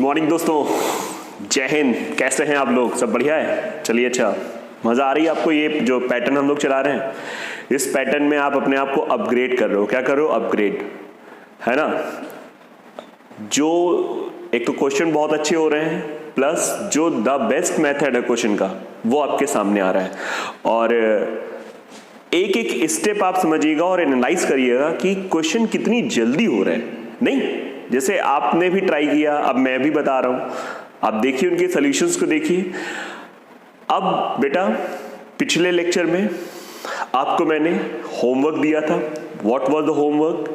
Morning दोस्तों, जय हिंद। कैसे हैं आप लोग? सब बढ़िया है? चलिए, अच्छा मज़ा आ रही है आपको? ये जो पैटर्न हम लोग चला रहे हैं, इस पैटर्न में आप अपने आप को अपग्रेड कर रहे हो। क्या कर रहे हो? अपग्रेड, है ना। जो एक तो क्वेश्चन बहुत अच्छे हो रहे हैं, प्लस जो द बेस्ट मेथड है क्वेश्चन का वो आपके सामने आ रहा है। और एक एक स्टेप आप समझिएगा और एनालाइज करिएगा कि क्वेश्चन कितनी जल्दी हो रहे हैं। नहीं, जैसे आपने भी ट्राई किया, अब मैं भी बता रहा हूं, आप देखिए उनके सॉल्यूशंस को देखिए। अब बेटा, पिछले लेक्चर में आपको मैंने होमवर्क दिया था। What was the homework?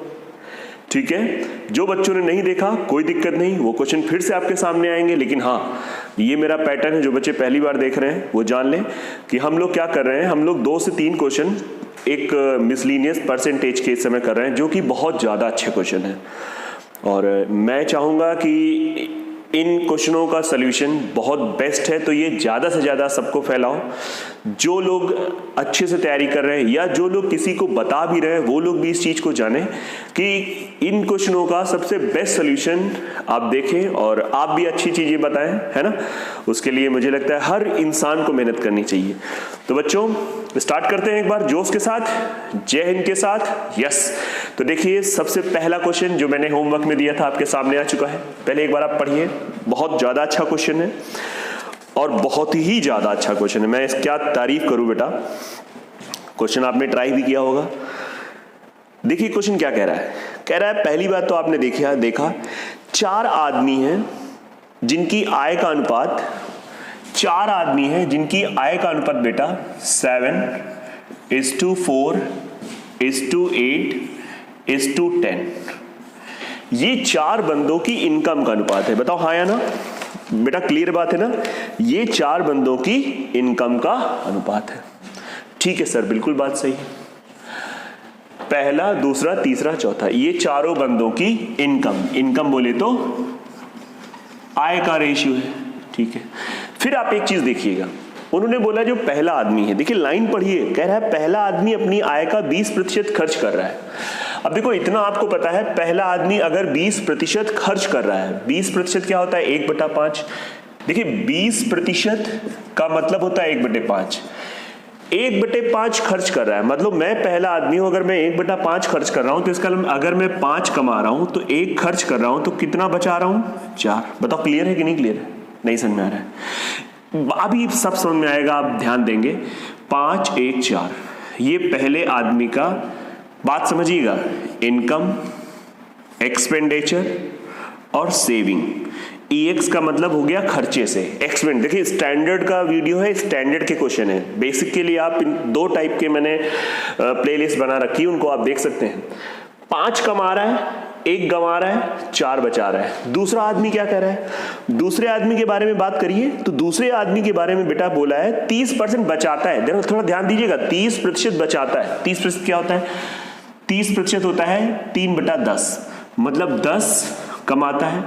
ठीक है, जो बच्चों ने नहीं देखा कोई दिक्कत नहीं, वो क्वेश्चन फिर से आपके सामने आएंगे। लेकिन हाँ, ये मेरा पैटर्न है, जो बच्चे पहली बार देख रहे हैं वो जान लें कि हम लोग क्या कर रहे हैं। हम लोग 2 से 3 क्वेश्चन एक मिसलिनियस परसेंटेज के समय कर रहे हैं, जो कि बहुत ज़्यादा अच्छे क्वेश्चन हैं। और मैं चाहूँगा कि इन क्वेश्चनों का सल्यूशन बहुत बेस्ट है, तो ये ज़्यादा से ज़्यादा सबको फैलाओ। जो लोग अच्छे से तैयारी कर रहे हैं या जो लोग किसी को बता भी रहे हैं, वो लोग भी इस चीज़ को जानें कि इन क्वेश्चनों का सबसे बेस्ट सल्यूशन आप देखें और आप भी अच्छी चीज़ें बताएं, है ना। उसके लिए मुझे लगता है हर इंसान को मेहनत करनी चाहिए। तो बच्चों, स्टार्ट करते हैं एक बार जोश के साथ, जय हिंद के साथ। यस, तो देखिए सबसे पहला क्वेश्चन जो मैंने होमवर्क में दिया था आपके सामने आ चुका है। पहले एक बार आप पढ़िए। बहुत ज़्यादा अच्छा क्वेश्चन है और बहुत ही ज़्यादा अच्छा क्वेश्चन है। मैं इस क्या तारीफ करूं बेटा, क्वेश्चन आपने ट्राई भी किया होगा। देखिए क्वेश्चन क्या कह रहा है। कह रहा है, पहली बात तो आपने देखा 4 आदमी हैं जिनकी आय का अनुपात, 4 आदमी हैं जिनकी आय का अनुपात बेटा 7:4:8:10। ये 4 बंदों की इनकम का अनुपात है। बताओ हाँ या ना बेटा, क्लियर बात है ना। ये 4 बंदों की इनकम का अनुपात है। ठीक है सर, बिल्कुल बात सही है। पहला, दूसरा, तीसरा, चौथा, ये चारों बंदों की इनकम बोले तो आय का रेशियो है। ठीक है, फिर आप एक चीज देखिएगा, उन्होंने बोला जो पहला आदमी है, देखिए लाइन पढ़िए, कह रहा है पहला आदमी अपनी आय का 20% खर्च कर रहा है। अब देखो इतना आपको पता है, पहला आदमी अगर 20% खर्च कर रहा है, 20% क्या होता है? 1/5। देखिए 20% का मतलब होता है 1/5। 1/5 खर्च कर रहा है, मतलब मैं पहला आदमी हूं, अगर मैं 1/5 खर्च कर रहा हूं तो इसका अगर मैं 5 कमा रहा हूं तो 1 खर्च कर रहा हूं, तो कितना बचा रहा हूं? 4। बताओ क्लियर है कि नहीं क्लियर है? नहीं समझ में आ रहा है? अभी सब समझ में आएगा, आप ध्यान देंगे। 5, 1, 4, ये पहले आदमी का बात समझिएगा। इनकम, एक्सपेंडिचर और सेविंग। EX का मतलब हो गया खर्चे से। एक्सपेंड, देखिए स्टैंडर्ड का वीडियो है, स्टैंडर्ड के क्वेश्चन है। बेसिक के लिए आप इन 2 टाइप के मैंने प्लेलिस्ट बना रखी है, उनको आप देख सकते हैं। 5 कमा रहा है, 1 गंवा रहा है, 4 बचा रहा है। दूसरा आदमी क्या कह रहा है? दूसरे आदमी के बारे में बात करिए, तो दूसरे आदमी के बारे में बेटा बोला है 30% बचाता है। देखो थोड़ा ध्यान दीजिएगा, 30% बचाता है। 30% क्या होता है? 30% होता है 3/10, मतलब 10 कमाता है,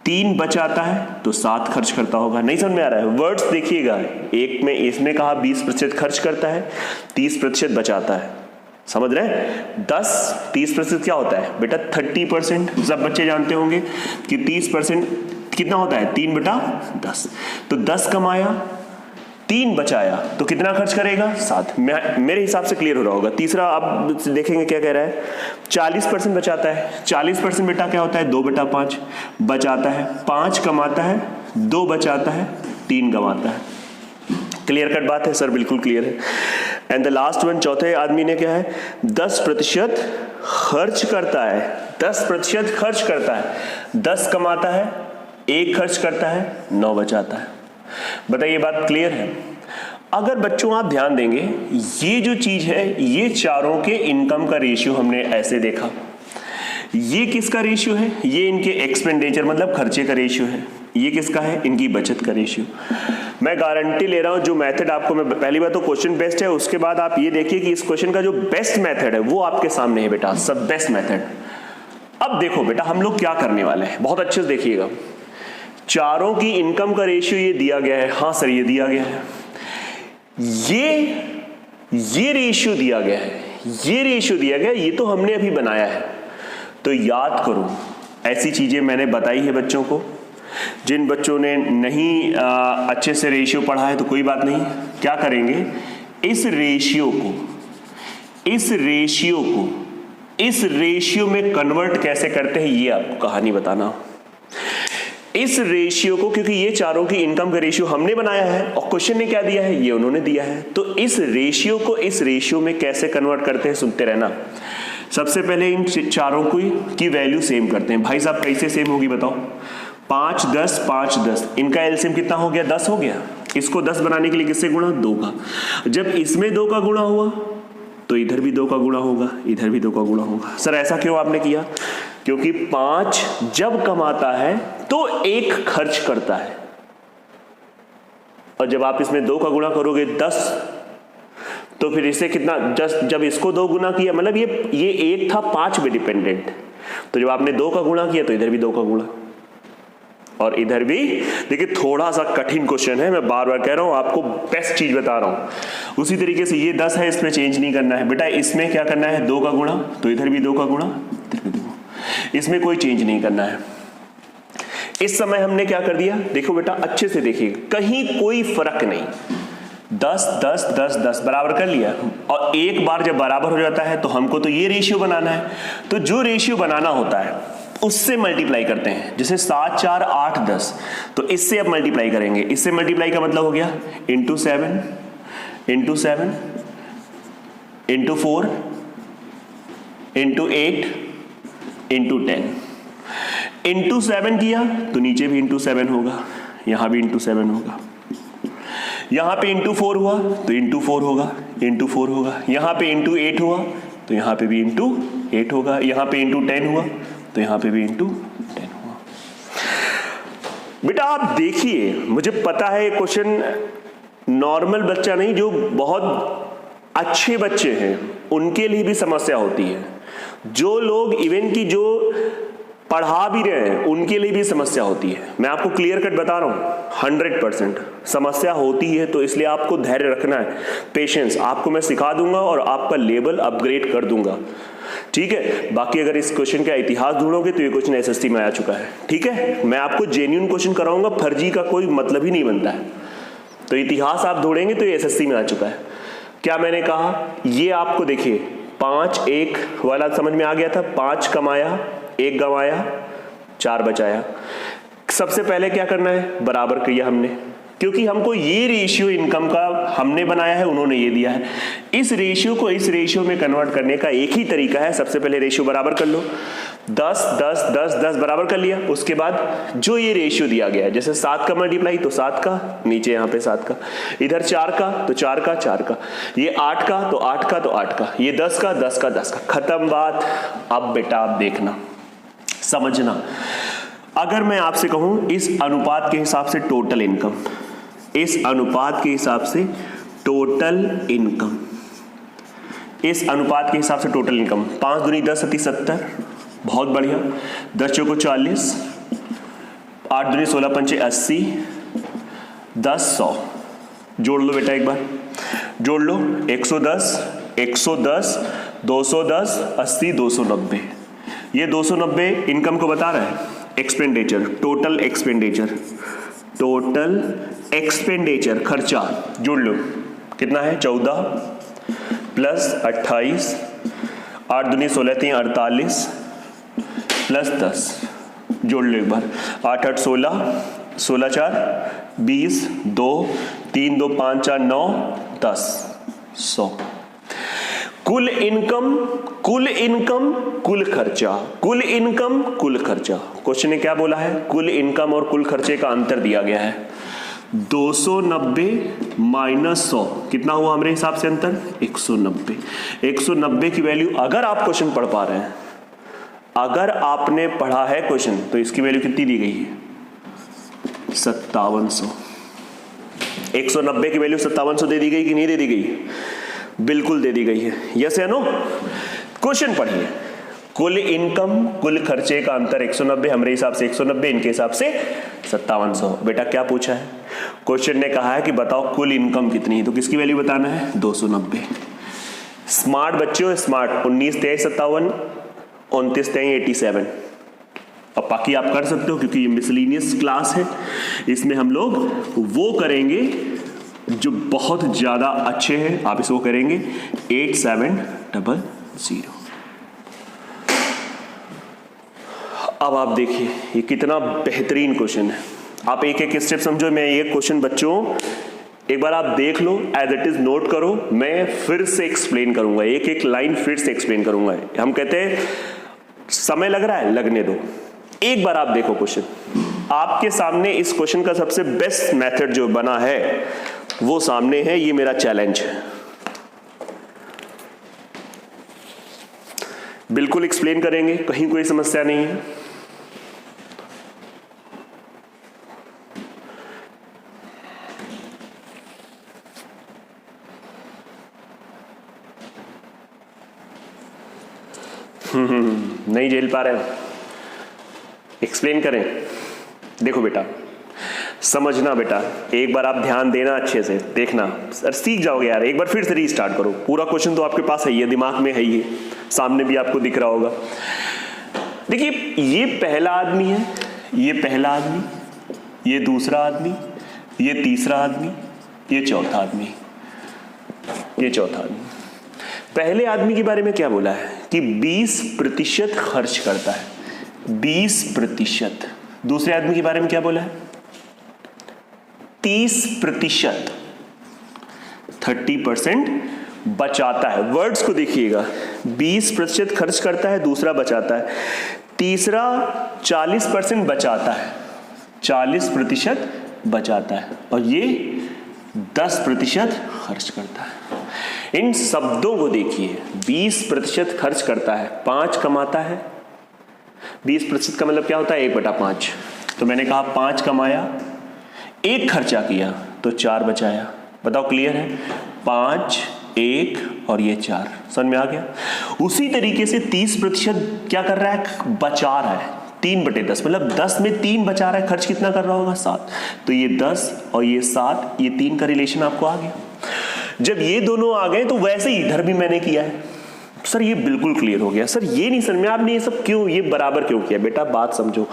3 बचाता है, तो 7 खर्च करता होगा। नहीं समझ में आ रहा है? वर्ड्स देखिएगा, एक में इसने कहा 20% खर्च करता है, 30% बचाता है। समझ रहे हैं? 30% क्या होता है बेटा? 30%। सब बच्चे जानते होंगे कि 30% कितना होता है? 3/10। तो 10 कमाया, 3 बचाया, तो कितना खर्च करेगा? 7। मेरे हिसाब से क्लियर हो रहा होगा। तीसरा आप देखेंगे क्या कह रहा है, 40% बचाता है। 40% बेटा क्या होता है? 2/5 बचाता है, 5 कमाता है, 2 बचाता है, 3 कमाता है। क्लियर कट बात है सर? बिल्कुल क्लियर है। एंड द लास्ट वन, चौथे आदमी ने क्या है? 10% खर्च करता है। 10% खर्च करता है, 10 कमाता है, 1 खर्च करता है, 9 बचाता है। बताइए बात क्लियर है? अगर बच्चों आप ध्यान देंगे, ये जो चीज है, ये चारों के इनकम का रेशियो हमने ऐसे देखा। ये किसका रेशियो है? ये इनके एक्सपेंडिचर मतलब खर्चे का रेशियो है। ये किसका है? इनकी बचत का रेशियो। मैं गारंटी ले रहा हूं, जो मेथड आपको मैं पहली बार तो क्वेश्चन बेस्ट है, उसके बाद आप ये देखिए कि इस क्वेश्चन का जो बेस्ट मेथड है वो आपके सामने है बेटा, सब बेस्ट मेथड। अब देखो बेटा, हम लोग क्या करने वाले हैं, बहुत अच्छे से देखिएगा। चारों की इनकम का रेशियो ये दिया गया है। हाँ सर, ये दिया गया है। ये रेशियो दिया गया है, ये रेशियो दिया गया, ये तो हमने अभी बनाया है। तो याद करो, ऐसी चीजें मैंने बताई है बच्चों को जिन बच्चों ने नहीं अच्छे से रेशियो पढ़ा है तो कोई बात नहीं, क्या करेंगे, इस रेशियो में कन्वर्ट कैसे करते हैं ये आपको कहानी बताना। इस रेशियो को, क्योंकि ये चारों की इनकम का रेशियो हमने बनाया है और क्वेश्चन ने क्या दिया है, ये उन्होंने दिया है, तो इस रेशियो को इस रेशियो में कैसे कन्वर्ट करते हैं सुनते रहना। सबसे पहले इन चारों की वैल्यू सेम करते हैं। भाई साहब कैसे सेम होगी बताओ, 5 10 5 10, इनका एलसीएम कितना हो गया, 10 हो गया। इसको 10 बनाने के लिए किससे गुणा, 2 का। जब इसमें 2 का गुणा हुआ तो इधर भी 2 का गुणा होगा, इधर भी 2 का गुणा होगा। सर ऐसा क्यों आपने किया, क्योंकि 5 जब कमाता है तो 1 खर्च करता है, और जब आप इसमें 2 का गुणा करोगे 10, तो फिर इसे कितना, जब इसको 2 गुना किया, मतलब ये 1 था 5 में डिपेंडेंट, तो जब आपने 2 का गुणा किया तो इधर भी 2 का गुणा और इधर भी। देखिए थोड़ा सा कठिन क्वेश्चन है, मैं बार बार कह रहा हूं, आपको बेस्ट चीज बता रहा हूं। उसी तरीके से ये 10 है, इसमें चेंज नहीं करना है बेटा, इसमें क्या करना है, 2 का गुणा, तो इधर भी 2 का गुणा, इधर भी 2, इसमें कोई चेंज नहीं करना है। इस समय हमने क्या कर दिया, देखो बेटा अच्छे से देखिए, कहीं कोई फर्क नहीं, 10 10 10 10 बराबर कर लिया, और एक बार जब बराबर हो जाता है तो हमको तो ये रेशियो बनाना है, तो जो रेशियो बनाना होता है उससे मल्टीप्लाई करते हैं। जैसे 7 4 8 10, तो इससे अब मल्टीप्लाई करेंगे, इससे मल्टीप्लाई का मतलब हो गया into 7 into 7 into 4 into 8 into 10। Into 7 किया तो नीचे भी इंटू 7 होगा, यहां भी इंटू 7 होगा, यहां पे इंटू 4 हुआ तो इंटू 4 होगा, इंटू 4 होगा, यहां पे इंटू 8 हुआ तो यहां पे भी इंटू 8 होगा, यहां पे इंटू 10 हुआ तो यहां पे भी इंटू 10 हुआ। बेटा आप देखिए, मुझे पता है क्वेश्चन नॉर्मल बच्चा नहीं, जो बहुत अच्छे बच्चे हैं उनके लिए भी समस्या होती है, जो लोग इवन की जो पढ़ा भी रहे हैं उनके लिए भी समस्या होती है। मैं आपको क्लियर कट बता रहा हूं, 100% समस्या होती है, तो इसलिए आपको धैर्य रखना है, पेशेंस। आपको मैं सिखा दूंगा और आपका लेवल अपग्रेड कर दूंगा, ठीक है। बाकी अगर इस क्वेश्चन का इतिहास ढूंढोगे तो ये क्वेश्चन एसएसटी में आ चुका है, ठीक है। मैं आपको जेन्युइन क्वेश्चन कराऊंगा, फर्जी का कोई मतलब ही नहीं बनता है, तो इतिहास आप ढूंढेंगे तो ये एसएसटी में आ चुका है। क्या मैंने कहा, ये आपको देखिए 5 1 वाला समझ में आ गया था, 5 कमाया 1 गंवाया 4 बचाया। सबसे पहले क्या करना है, बराबर किया हमने, क्योंकि हमको ये रेशियो इनकम का हमने बनाया है, उन्होंने ये दिया है। इस रेशियो को इस रेशियो में कन्वर्ट करने का एक ही तरीका है, सबसे पहले रेशियो बराबर कर लो, 10 10 10 10 बराबर कर लिया। उसके बाद जो ये रेशियो दिया गया है, जैसे 7 का मल्टीप्लाई तो 7 का, नीचे यहाँ पे 7 का, इधर 4 का तो 4 का 4 का, ये 8 का तो 8 का तो 8 का, ये 10 का 10 का 10 का, खत्म बात। अब बेटा आप देखना, समझना, अगर मैं आपसे कहूं इस अनुपात के हिसाब से टोटल इनकम, इस अनुपात के हिसाब से टोटल इनकम, इस अनुपात के हिसाब से टोटल इनकम, 5 दूनी 10 सती 70, बहुत बढ़िया, 10 चौको 40, 8 दूनी 16 पंचे 80, 10 100, जोड़ लो बेटा एक बार, जोड़ लो, 110 110 210 80 290, ये 290 इनकम को बता रहा है। Expenditure, total expenditure, total expenditure खर्चा, जोड़ लो कितना है, 14 प्लस 28, 8 दूनी 16 3 48 प्लस 10, जोड़ लो एक बार, 8 8 16, 16 4 20, 2 3 2 5 4 9 10 100। कुल इनकम कुल इनकम कुल खर्चा, कुल इनकम कुल खर्चा। क्वेश्चन ने क्या बोला है, कुल इनकम और कुल खर्चे का अंतर दिया गया है, 290 माइनस 100 कितना हुआ हमारे हिसाब से अंतर, 190। 190 की वैल्यू, अगर आप क्वेश्चन पढ़ पा रहे हैं, अगर आपने पढ़ा है क्वेश्चन, तो इसकी वैल्यू कितनी दी गई है, 5700। 190 की वैल्यू 5700 दे दी गई कि नहीं दे दी गई, बिल्कुल दे दी गई है, यस या नो। क्वेश्चन पढ़िए, कुल इनकम कुल खर्चे का अंतर 190, हमारे हिसाब से 190, इनके हिसाब से 5700। बेटा क्या पूछा है, क्वेश्चन ने कहा है कि बताओ कुल इनकम कितनी है, तो किसकी वैल्यू बताना है, 290। स्मार्ट बच्चे हो, स्मार्ट, 19 23 57, 29 23 87, अब बाकी आप कर सकते हो क्योंकि ये मिसलिनियस क्लास है, इसमें हम लोग वो करेंगे जो बहुत ज्यादा अच्छे हैं, आप इसको करेंगे 8700। अब आप देखिए ये कितना बेहतरीन क्वेश्चन है। आप एक एक स्टेप समझो। मैं ये क्वेश्चन बच्चों एक बार आप देख लो, एज इट इज नोट करो, मैं फिर से एक्सप्लेन करूंगा, एक एक लाइन फिर से एक्सप्लेन करूंगा। हम कहते हैं समय लग रहा है, लगने दो, एक बार आप देखो क्वेश्चन। आपके सामने इस क्वेश्चन का सबसे बेस्ट मेथड जो बना है वो सामने है, ये मेरा चैलेंज है। बिल्कुल एक्सप्लेन करेंगे, कहीं कोई समस्या नहीं है। नहीं झेल पा रहे हो, एक्सप्लेन करें। देखो बेटा, समझना बेटा, एक बार आप ध्यान देना, अच्छे से देखना, सर सीख जाओगे यार। एक बार फिर से रीस्टार्ट करो। पूरा क्वेश्चन तो आपके पास है, ये दिमाग में है, ये सामने भी आपको दिख रहा होगा। देखिए ये पहला आदमी है, ये पहला आदमी, ये दूसरा आदमी, ये तीसरा आदमी, ये चौथा आदमी, ये चौथा आदमी। पहले आदमी के बारे में क्या बोला है कि 20% खर्च करता है, 20%। दूसरे आदमी के बारे में क्या बोला है? 30%, 30% बचाता है। वर्ड्स को देखिएगा, 20% खर्च करता है, दूसरा बचाता है, तीसरा 40% बचाता है, 40% बचाता है, और ये 10% खर्च करता है। इन शब्दों को देखिए, 20% खर्च करता है, 5 कमाता है। 20% का मतलब क्या होता है? 1/5। तो मैंने कहा 5 कमाया, 1 खर्चा किया, तो 4 बचाया। बताओ क्लियर है? 5, 1 और ये 4, समझ में आ गया? उसी तरीके से 30% क्या कर रहा है? बचा रहा है, 3/10, मतलब 10 में 3 बचा रहा है। खर्च कितना कर रहा होगा? 7। तो ये 10 और ये 7, ये 3 का रिलेशन आपको आ गया। जब ये दोनों आ गए तो वैसे ही इधर भी मैंने किया है। सर ये बिल्कुल क्लियर हो गया। सर ये नहीं समझ में, आपने ये सब क्यों, ये बराबर क्यों किया? बेटा बात समझो,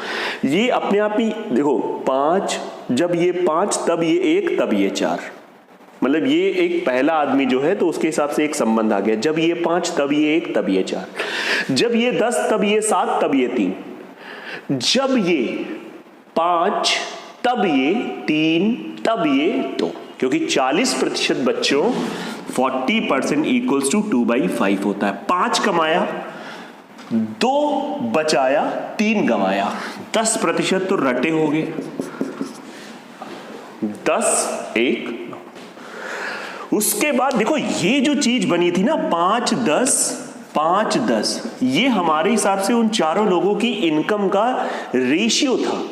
ये अपने आप ही देखो, 5, जब ये 5 तब ये 1 तब ये 4, मतलब ये एक पहला आदमी जो है तो उसके हिसाब से एक संबंध आ गया। जब ये 5 तब ये 1 तब ये 4, जब ये 10 तब ये 7 तब ये 3, जब ये 5 तब ये 3 तब ये 2, क्योंकि 40% बच्चों 40% इक्वल्स टू 2/5 होता है। 5 कमाया, 2 बचाया, 3 गंवाया, 10% तो रटे हो गए। 10, 1। उसके बाद देखो ये जो चीज बनी थी ना, 5, 10, 5, 10, ये हमारे हिसाब से उन चारों लोगों की इनकम का रेशियो था,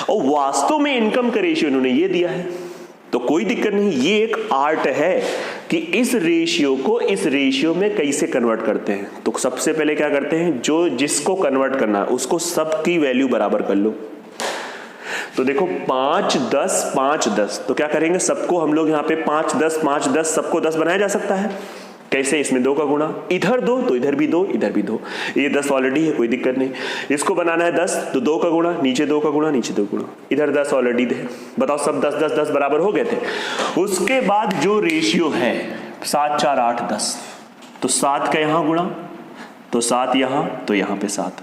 और वास्तव में इनकम का रेशियो इन्होंने ये दिया है। तो कोई दिक्कत नहीं, ये एक आर्ट है कि इस रेशियो को इस रेशियो में कैसे कन्वर्ट करते हैं। तो सबसे पहले क्या करते हैं, जो जिसको कन्वर्ट करना है उसको सबकी वैल्यू बराबर कर लो। तो देखो 5, 10, 5, 10, तो क्या करेंगे, सबको हम लोग यहाँ पे 5, 10, 5, 10, सबको 10 बनाया जा सकता है। कैसे? इसमें 2 का गुणा, इधर 2 तो इधर भी 2, इधर भी 2, ये 10 ऑलरेडी है, कोई दिक्कत नहीं। इसको बनाना है 10 तो 2 का गुणा, नीचे 2 का गुणा, नीचे 2 गुणा, इधर 10 ऑलरेडी थे। बताओ सब 10, 10, 10 बराबर हो गए थे। उसके बाद जो रेशियो है 7, 4, 8, 10, तो 7 का यहाँ गुणा तो 7 यहाँ, तो यहाँ पे 7,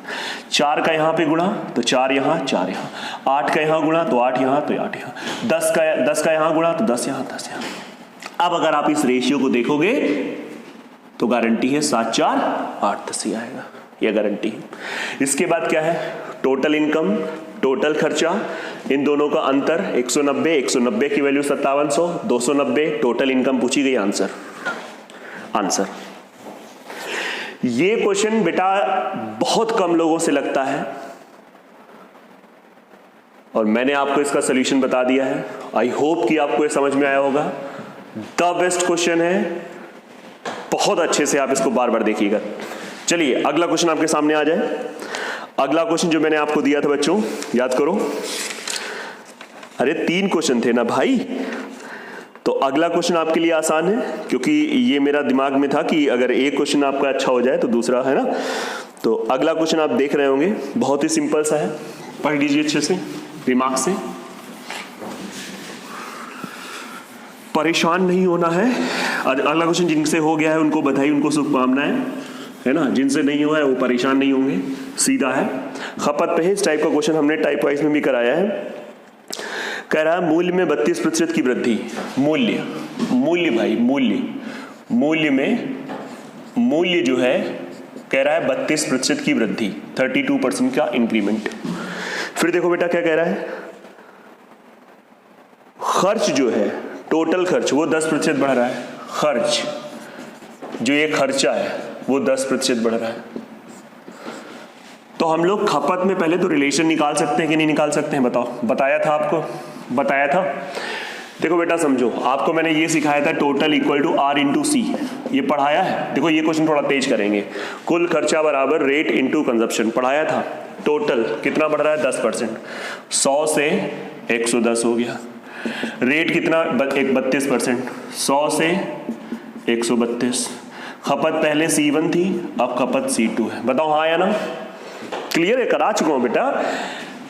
4 का यहाँ पे गुणा तो 4 यहाँ, 4 यहाँ, 8 का यहाँ गुणा तो 8 यहाँ, तो 8 यहाँ, 10 का यहाँ गुणा तो 10 यहाँ, 10 यहाँ। अब अगर आप इस रेशियो को देखोगे तो गारंटी है 7, 4, 8, 10 ही आएगा, यह गारंटी है। इसके बाद क्या है? टोटल इनकम, टोटल खर्चा, इन दोनों का अंतर 190, 190 की वैल्यू 5700, 290, टोटल इनकम पूछी गई, आंसर। ये क्वेश्चन बेटा बहुत कम लोगों से लगता है और मैंने आपको इसका सॉल्यूशन बता दिया है। आई होप कि आपको ये समझ में आया होगा। द बेस्ट क्वेश्चन है, बहुत अच्छे से आप इसको बार बार देखिएगा। चलिए अगला क्वेश्चन आपके सामने आ जाए। अगला क्वेश्चन जो मैंने आपको दिया था बच्चों, याद करो। अरे 3 क्वेश्चन थे ना भाई, तो अगला क्वेश्चन आपके लिए आसान है, क्योंकि ये मेरा दिमाग में था कि अगर एक क्वेश्चन आपका अच्छा हो जाए तो दूसरा, है ना। तो अगला क्वेश्चन आप देख रहे होंगे, बहुत ही सिंपल सा है, पढ़ लीजिए अच्छे से दिमाग से। परेशान नहीं होना है। अगला क्वेश्चन जिनसे हो गया है उनको बधाई, उनको शुभकामनाएं, है ना। जिनसे नहीं हुआ है वो परेशान नहीं होंगे, सीधा है। खपत पे है, इस टाइप का क्वेश्चन हमने टाइप वाइज में भी कराया है। कह रहा है मूल्य में 32% की वृद्धि। मूल्य भाई, मूल्य में मूल्य जो है कह रहा है 32% की वृद्धि, 32% का इंक्रीमेंट। फिर देखो बेटा क्या कह रहा है, खर्च जो है, टोटल खर्च वो 10% बढ़ रहा है। खर्च जो ये खर्चा है वो 10% बढ़ रहा है। तो हम लोग खपत में पहले तो रिलेशन निकाल सकते हैं कि नहीं निकाल सकते हैं, बताओ। बताया था आपको, बताया था। देखो बेटा समझो, आपको मैंने ये सिखाया था total equal to R into C, ये पढ़ाया है। देखो ये क्वेश्चन थोड़ा तेज करेंगे। कुल खर्चा बराबर रेट इंटू कंजप्शन, पढ़ाया था। टोटल कितना बढ़ रहा है, 10%। 100 से 110 हो गया। रेट कितना, 32%। 100 से 132। खपत पहले C1 थी, अब खपत C2 है। बताओ हाँ या ना। क्लियर है, करा चुका हूं बेटा।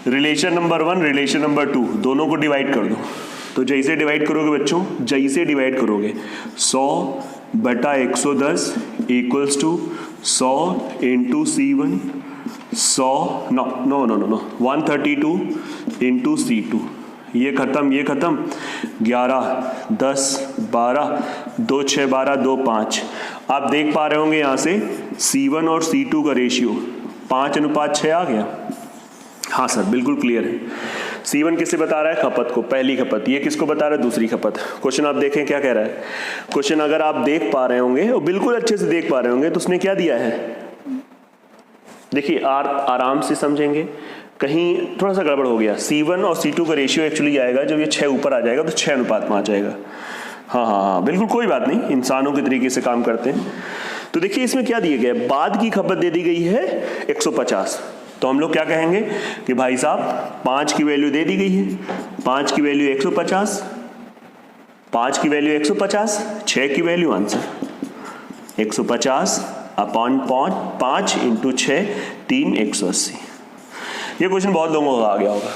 रिलेशन नंबर 1, रिलेशन नंबर 2, दोनों को डिवाइड कर दो। तो जैसे डिवाइड करोगे बच्चों, जैसे डिवाइड करोगे 100/110 equals to 100 into C1, 100 no 132 into C2। ये खत्म, ये खत्म। 11, 10, 12, 2 6 12, 2 5। आप देख पा रहे होंगे यहाँ से C1 और C2 का रेशियो 5:6 आ गया। हाँ सर बिल्कुल क्लियर है। C1 किसे बता रहा है, खपत को, पहली खपत। ये किसको बता रहा है, दूसरी खपत। क्वेश्चन आप देखें क्या कह रहा है। क्वेश्चन अगर आप देख पा रहे होंगे और बिल्कुल अच्छे से देख पा रहे होंगे तो उसने क्या दिया है, देखिए आराम से समझेंगे, कहीं थोड़ा सा गड़बड़ हो गया। C1 और C2 का रेशियो एक्चुअली आएगा जब ये 6 ऊपर आ जाएगा तो 6:5 आ जाएगा। हाँ बिल्कुल, कोई बात नहीं, इंसानों के तरीके से काम करते हैं। तो देखिए इसमें क्या दिया गया है, बाद की खपत दे दी गई है 150। तो हम लोग क्या कहेंगे कि भाई साहब 5 की वैल्यू दे दी गई है, 5 की वैल्यू 150, 5 की वैल्यू 150, 6 की वैल्यू आंसर 150 अपॉन 5 इंटू 6, 3 180। ये क्वेश्चन बहुत लोगों का आ गया होगा।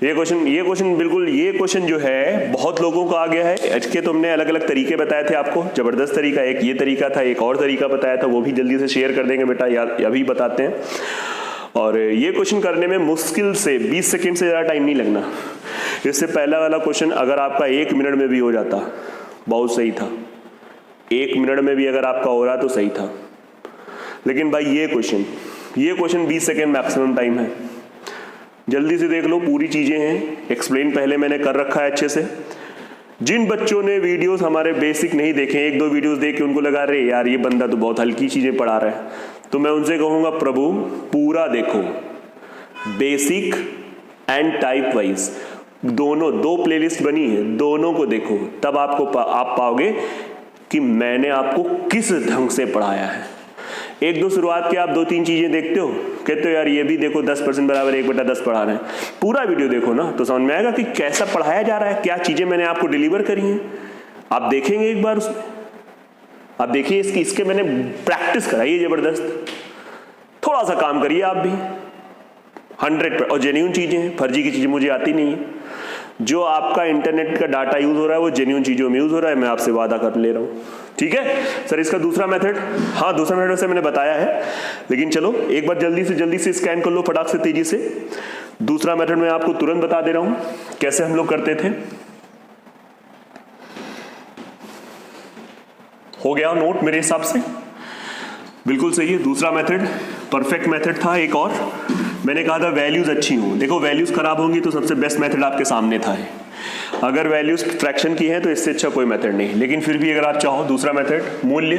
ये क्वेश्चन बिल्कुल, ये क्वेश्चन जो है बहुत लोगों का आ गया है। इसके तो हमने अलग अलग तरीके बताए थे आपको, जबरदस्त तरीका। एक ये तरीका था, एक और तरीका बताया था, वो भी जल्दी से शेयर कर देंगे बेटा, अभी बताते हैं। और ये क्वेश्चन करने में मुश्किल से 20 सेकेंड से ज़्यादा टाइम नहीं लगना। इससे पहला वाला क्वेश्चन अगर आपका 1 मिनट में भी हो जाता बहुत सही था, 1 मिनट में भी अगर आपका हो रहा तो सही था। लेकिन भाई ये क्वेश्चन 20 सेकेंड मैक्सिमम टाइम है। जल्दी से देख लो, पूरी चीजें हैं, एक्सप्लेन पहले मैंने कर रखा है अच्छे से। जिन बच्चों ने वीडियोस हमारे बेसिक नहीं देखे, 1-2 वीडियोस देख के उनको लगा रहे यार ये बंदा तो बहुत हल्की चीजें पढ़ा रहा है, तो मैं उनसे कहूंगा प्रभु पूरा देखो, बेसिक एंड टाइप वाइज दोनों, 2 प्लेलिस्ट बनी है, दोनों को देखो, तब आप पाओगे कि मैंने आपको किस ढंग से पढ़ाया है। 1-2 शुरुआत के आप 2-3 चीजें देखते हो, कहते हो यार ये भी देखो 10% बराबर 1/10 पढ़ा रहे हैं। पूरा वीडियो देखो ना तो समझ में आएगा कि कैसा पढ़ाया जा रहा है, क्या चीजें मैंने आपको डिलीवर करी हैं। आप देखेंगे एक बार उसमें, आप देखिए इसके मैंने प्रैक्टिस कराई है जबरदस्त। थोड़ा सा काम करिए आप भी, 100%। और जेन्युइन चीजें हैं, फर्जी की चीजें मुझे आती नहीं है। जो आपका इंटरनेट का डाटा यूज हो रहा है वो जेन्युइन चीजों में यूज हो रहा है, मैं आपसे वादा कर ले रहा हूँ। ठीक है सर, इसका दूसरा मेथड, हाँ दूसरा मेथड वैसे मैंने बताया है, लेकिन चलो एक बार जल्दी से स्कैन कर लो फटाक से, तेजी से। दूसरा मेथड मैं आपको तुरंत बता दे रहा हूं कैसे हम लोग करते थे। हो गया नोट मेरे हिसाब से, बिल्कुल सही है। दूसरा मेथड परफेक्ट मेथड था। एक और मैंने कहा था वैल्यूज अच्छी हों। देखो वैल्यूज खराब होंगी तो सबसे बेस्ट मेथड आपके सामने था। अगर वैल्यूज फ्रैक्शन की है तो इससे अच्छा कोई मेथड नहीं, लेकिन फिर भी अगर आप चाहो दूसरा मेथड, मूल्य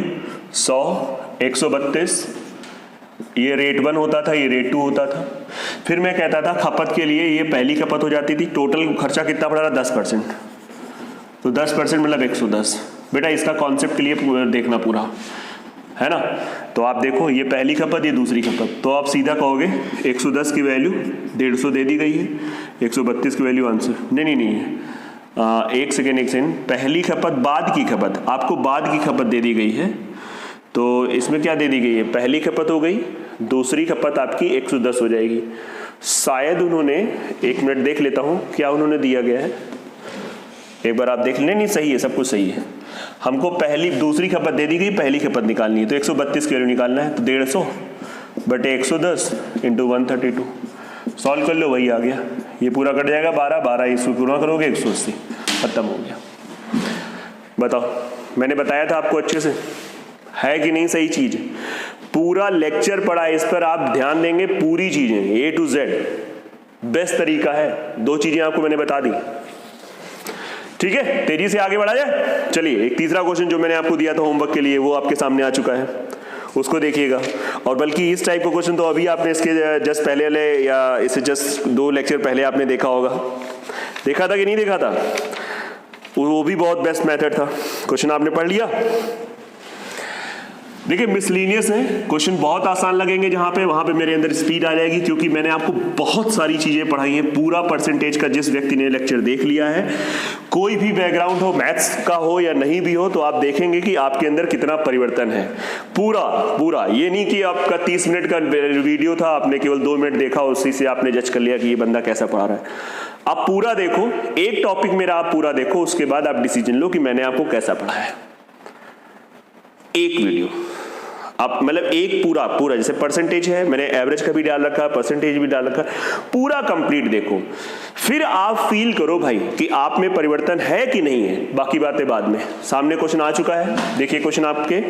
100, 132, ये रेट 1 होता था, ये रेट 2 होता था। फिर मैं कहता था खपत के लिए ये पहली खपत हो जाती थी, टोटल खर्चा कितना पड़ रहा, 10%, तो 10% मतलब 110। बेटा इसका कॉन्सेप्ट के लिए देखना पूरा, है ना। तो आप देखो ये पहली खपत, ये दूसरी खपत, तो आप सीधा कहोगे 110 की वैल्यू 150 दे दी गई है, 132 की वैल्यू आंसर नहीं है, एक सेकेंड, पहली खपत बाद की खपत, आपको बाद की खपत दे दी गई है, तो इसमें क्या दे दी गई है, पहली खपत हो गई, दूसरी खपत आपकी 110 हो जाएगी। शायद उन्होंने, एक मिनट देख लेता हूं क्या उन्होंने दिया गया है, एक बार आप देख लें। नहीं सही है, सब कुछ सही है। हमको दूसरी खपत दे दी गई, पहली खपत निकालनी है, तो 132 किलो निकालना है, तो 150 बटे 110 इंटू 132, सॉल्व कर लो, वही आ गया। ये पूरा कट जाएगा 12 इसको पूरा करोगे 180, खत्म हो गया। बताओ, मैंने बताया था आपको अच्छे से, है कि नहीं सही चीज? पूरा लेक्चर पढ़ा है इस पर, आप ध्यान देंगे पूरी चीजें A to Z, बेस्ट तरीका है। 2 चीजें आपको मैंने बता दी, ठीक है। तेजी से आगे बढ़ा जाए। चलिए, एक तीसरा क्वेश्चन जो मैंने आपको दिया था होमवर्क के लिए, वो आपके सामने आ चुका है, उसको देखिएगा। और बल्कि इस टाइप का क्वेश्चन तो अभी आपने इसके जस्ट पहले वाले या इससे जस्ट 2 लेक्चर पहले आपने देखा होगा। देखा था कि नहीं देखा था? वो भी बहुत बेस्ट मेथड था। क्वेश्चन आपने पढ़ लिया? देखिए, मिसलीनियस है क्वेश्चन, बहुत आसान लगेंगे जहां पे, वहां पे मेरे अंदर स्पीड आ जाएगी, क्योंकि मैंने आपको बहुत सारी चीजें पढ़ाई हैं। पूरा परसेंटेज का जिस व्यक्ति ने लेक्चर देख लिया है, कोई भी बैकग्राउंड हो, मैथ्स का हो या नहीं भी हो, तो आप देखेंगे कि आपके अंदर कितना परिवर्तन है। पूरा ये नहीं कि आपका 30 मिनट का वीडियो था, आपने केवल 2 मिनट देखा, उसी से आपने जज कर लिया कि ये बंदा कैसा पढ़ा रहा है। आप पूरा देखो, एक टॉपिक मेरा आप पूरा देखो, उसके बाद आप डिसीजन लो कि मैंने आपको कैसा पढ़ाया है। एक वीडियो आप, मतलब एक पूरा जैसे परसेंटेज है, मैंने एवरेज का भी डाल रखा है, परसेंटेज भी डाल रखा है, पूरा कंप्लीट देखो, फिर आप फील करो भाई कि आप में परिवर्तन है कि नहीं है। बाकी बातें बाद में। सामने क्वेश्चन आ चुका है, देखिए क्वेश्चन आपके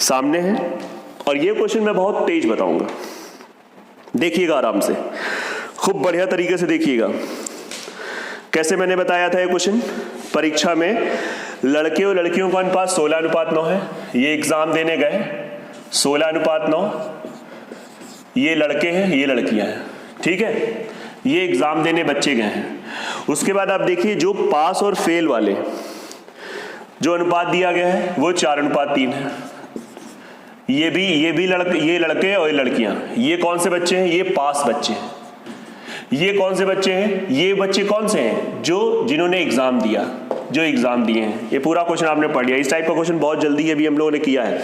सामने है, और ये क्वेश्चन मैं बहुत तेज बताऊंगा, देखिएगा आराम से, खूब बढ़िया तरीके से देखिएगा। कैसे मैंने बताया था ये क्वेश्चन परीक्षा में, लड़के और लड़कियों का अनुपात 16:9 है। ये एग्जाम देने गए 16:9, ये लड़के हैं, ये लड़कियां हैं, ठीक है। ये एग्जाम देने बच्चे गए हैं। उसके बाद आप देखिए, जो पास और फेल वाले जो अनुपात दिया गया है वो 4:3 है। ये लड़के और ये लड़कियां, ये कौन से बच्चे हैं? ये पास बच्चे हैं। ये कौन से बच्चे हैं? ये बच्चे कौन से हैं? जिन्होंने एग्जाम दिया, जो एग्जाम दिए हैं। ये पूरा क्वेश्चन आपने पढ़ लिया। इस टाइप का क्वेश्चन बहुत जल्दी अभी हम लोगों ने किया है,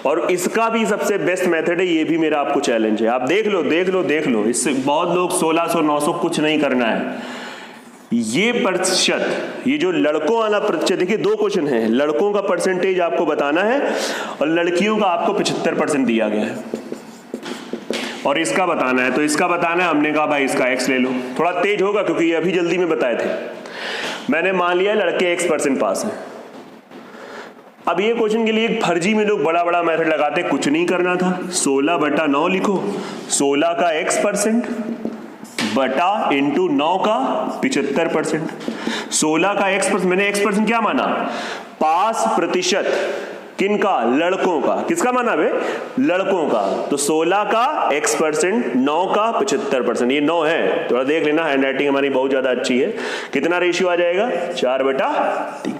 और इसका भी सबसे बेस्ट मेथड है, ये भी मेरा आपको चैलेंज है। आप देख लो। इससे बहुत लोग 1600 900 कुछ नहीं करना है। ये प्रतिशत, ये जो लड़कों वाला प्रतिशत, देखिए 2 क्वेश्चन है, लड़कों का परसेंटेज आपको बताना है और लड़कियों का आपको 75% दिया गया है, और इसका बताना है। तो इसका बताना है, हमने कहा भाई इसका x ले लो। थोड़ा तेज होगा क्योंकि ये अभी जल्दी में बताए थे। मैंने मान लिया लड़के x% पास हैं। अब ये क्वेश्चन के लिए फर्जी में लोग बड़ा मेथड लगाते, कुछ नहीं करना था, 16/9 लिखो, 16 का x% बटा इंटू 9 का 75%। 16 का x%, मैंने x% क्या माना? पास प्रतिशत किनका? लड़कों का। किसका माना बे? लड़कों का। तो 16 का x%, 9 का 75%। ये 9 है, थोड़ा देख लेना, हैंडराइटिंग हमारी बहुत ज्यादा अच्छी है। कितना रेशियो आ जाएगा? 4/3।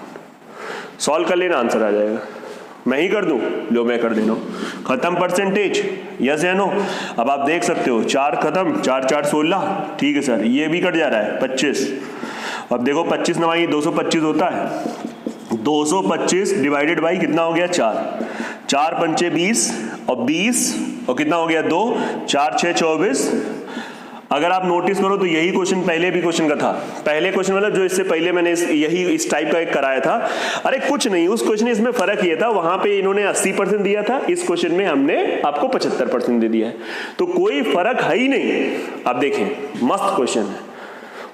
सॉल्व कर लेना, आंसर आ जाएगा। मैं ही कर दूं? लो मैं कर देना, खत्म परसेंटेज, यस या नो। अब आप देख सकते हो, 4 खत्म, 4 4 16, ठीक है सर। ये भी कट जा रहा है 25। अब देखो 25 नवाई 225 होता है, 225 डिवाइडेड बाई कितना हो गया? 4 4 पंचे 20, और 20 और कितना हो गया? 2 4 6 24। अगर आप नोटिस करो तो यही क्वेश्चन पहले भी क्वेश्चन का था। पहले क्वेश्चन मतलब जो इससे पहले मैंने इस टाइप का एक कराया था। अरे कुछ नहीं, उस क्वेश्चन इसमें फर्क ये था, वहां पे इन्होंने 80% दिया था, इस क्वेश्चन में हमने आपको 75% दे दिया है, तो कोई फर्क है ही नहीं। आप देखें, मस्त क्वेश्चन है।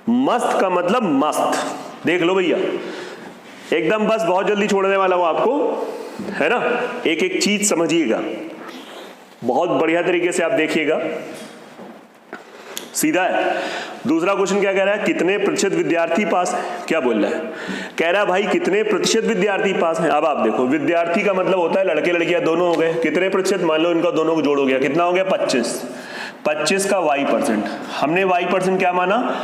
मस्त का मतलब मस्त, देख लो भैया, एकदम बस बहुत जल्दी छोड़ने वाला हूं आपको, है ना। एक एक चीज समझिएगा, बहुत बढ़िया तरीके से आप देखिएगा, सीधा है। दूसरा क्वेश्चन क्या कह रहा है? कितने प्रतिशत विद्यार्थी पास है? क्या बोल रहा है? कह रहा है भाई कितने प्रतिशत विद्यार्थी पास है। अब आप देखो, विद्यार्थी का मतलब होता है लड़के लड़कियां दोनों हो गए। कितने प्रतिशत? मान लो इनका दोनों को जोड़ हो गया, कितना हो गया? 25 का y%। हमने y% क्या माना?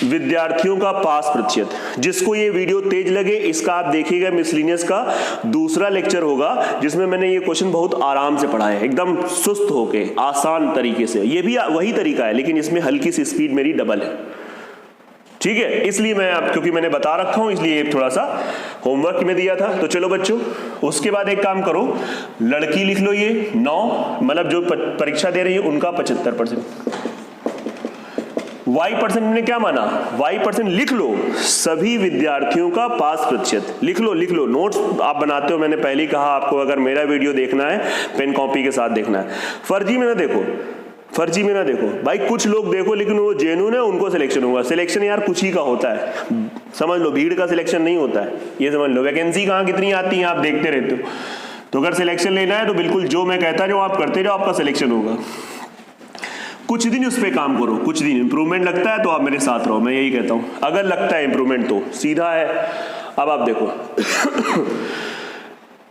विद्यार्थियों का पास प्रतिशत। जिसको ये वीडियो तेज लगे, इसका आप देखिएगा मिसलिनियस का दूसरा लेक्चर होगा, जिसमें मैंने ये क्वेश्चन बहुत आराम से पढ़ा है, एकदम सुस्त होके, आसान तरीके से। ये भी वही तरीका है, लेकिन इसमें हल्की सी स्पीड मेरी डबल है। ठीक है, इसलिए मैं आप, क्योंकि मैंने बता रखा हूं इसलिए थोड़ा सा होमवर्क में दिया था। तो चलो बच्चों, उसके बाद एक काम करो, लड़की लिख लो ये 9, मतलब जो परीक्षा दे रही है उनका 75%। Y% ने क्या माना, Y% लिख लो, सभी विद्यार्थियों का पास प्रतिशत लिख लो। नोट्स आप बनाते हो, मैंने पहले ही कहा आपको, अगर मेरा वीडियो देखना है पेन कॉपी के साथ देखना है, फर्जी में ना देखो भाई, कुछ लोग देखो लेकिन वो जेन्युइन है, उनको सिलेक्शन होगा। सिलेक्शन यार कुछ ही का होता है, समझ लो, भीड़ का सिलेक्शन नहीं होता है, ये समझ लो। वैकेंसी कहाँ कितनी आती है आप देखते रहते हो, तो अगर सिलेक्शन लेना है तो बिल्कुल जो मैं कहता जो आप करते जाओ, आपका सिलेक्शन होगा। कुछ दिन उस पर काम करो, कुछ दिन इंप्रूवमेंट लगता है तो आप मेरे साथ रहो, मैं यही कहता हूँ। अगर लगता है इंप्रूवमेंट तो सीधा है। अब आप देखो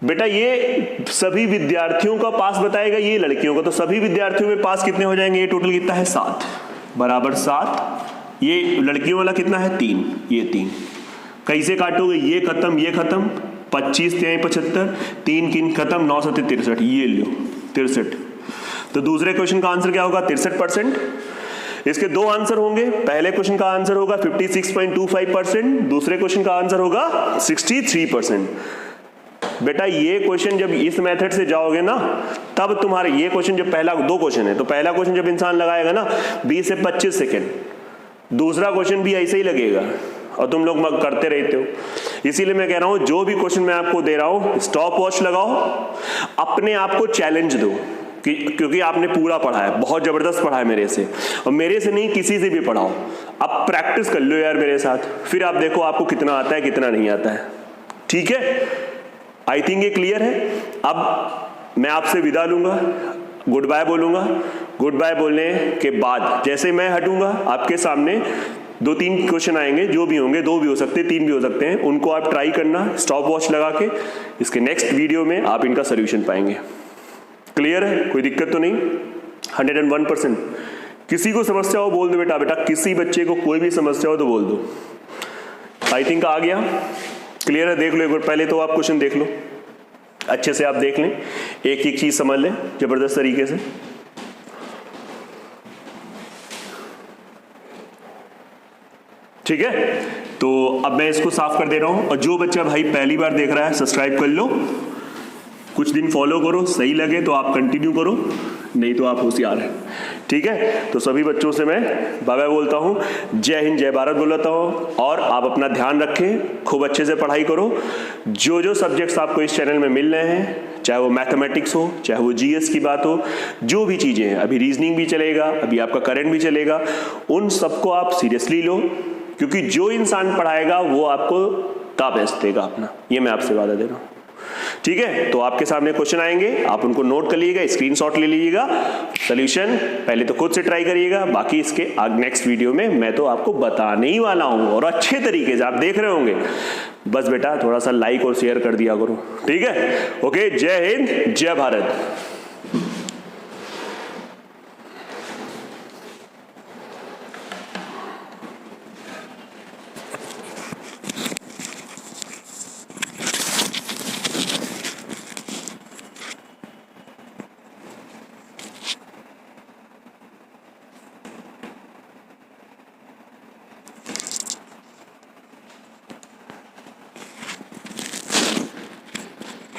बेटा, ये सभी विद्यार्थियों का पास बताएगा, ये लड़कियों का, तो सभी विद्यार्थियों में पास कितने हो जाएंगे, ये टोटल कितना है 7 बराबर 7। ये लड़कियों वाला कितना है 3, ये 3 कैसे काटोगे, ये खत्म 25 3 75, 3 किन खत्म, 9 7 63, ये लो 63। तो दूसरे क्वेश्चन का आंसर क्या होगा 63%। इसके दो आंसर होंगे, पहले क्वेश्चन का आंसर होगा 56.25%, दूसरे क्वेश्चन का आंसर होगा 63%। बेटा ये क्वेश्चन जब इस मेथड से जाओगे ना, तब तुम्हारे ये क्वेश्चन जब पहला 2 क्वेश्चन है, तो पहला क्वेश्चन जब इंसान लगाएगा ना 20 से 25 सेकेंड, दूसरा क्वेश्चन भी ऐसे ही लगेगा, और तुम लोग करते रहते हो। इसीलिए मैं कह रहा हूं, जो भी क्वेश्चन मैं आपको दे रहा हूं, स्टॉप वॉच लगाओ, अपने आप को चैलेंज दो, क्योंकि आपने पूरा पढ़ा है, बहुत जबरदस्त पढ़ा है मेरे से, और मेरे से नहीं किसी से भी पढ़ाओ। अब प्रैक्टिस कर लो यार मेरे साथ, फिर आप देखो आपको कितना आता है कितना नहीं आता है। ठीक है, आई थिंक ये क्लियर है। अब मैं आपसे विदा लूंगा, गुड बाय बोलूंगा। गुड बाय बोलने के बाद जैसे मैं हटूंगा, आपके सामने 2-3 क्वेश्चन आएंगे, जो भी होंगे, 2 भी हो सकते हैं, 3 भी हो सकते हैं, उनको आप ट्राई करना स्टॉप वॉच लगा के। इसके नेक्स्ट वीडियो में आप इनका सोल्यूशन पाएंगे। क्लियर है, कोई दिक्कत तो नहीं? 101%। किसी को समस्या हो बोल दो बेटा, किसी बच्चे को कोई भी समस्या हो तो बोल दो। आई थिंक आ गया, क्लियर है। देख लो एक बार, पहले तो आप क्वेश्चन देख लो, अच्छे से आप देख लें, एक एक चीज समझ लें जबरदस्त तरीके से। ठीक है, तो अब मैं इसको साफ कर दे रहा हूं, और जो बच्चा भाई पहली बार देख रहा है सब्सक्राइब कर लो, कुछ दिन फॉलो करो, सही लगे तो आप कंटिन्यू करो, नहीं तो आप होशियार हैं। ठीक है, तो सभी बच्चों से मैं बाय बाय बोलता हूं, जय हिंद जय भारत बोलता हूं, और आप अपना ध्यान रखें, खूब अच्छे से पढ़ाई करो। जो जो सब्जेक्ट्स आपको इस चैनल में मिल रहे हैं, चाहे वो मैथमेटिक्स हो, चाहे वो जीएस की बात हो, जो भी चीजें हैं, अभी रीजनिंग भी चलेगा, अभी आपका करंट भी चलेगा, उन सबको आप सीरियसली लो, क्योंकि जो इंसान पढ़ाएगा वो आपको का बेस्ट देगा अपना, ये मैं आपसे वादा दे रहा हूं। ठीक है, तो आपके सामने क्वेश्चन आएंगे, आप उनको नोट कर लीजिएगा, स्क्रीनशॉट ले लीजिएगा, सॉल्यूशन पहले तो खुद से ट्राई करिएगा, बाकी इसके नेक्स्ट वीडियो में मैं तो आपको बताने ही वाला हूं, और अच्छे तरीके से आप देख रहे होंगे। बस बेटा थोड़ा सा लाइक और शेयर कर दिया करो। ठीक है, ओके, जय हिंद जय भारत।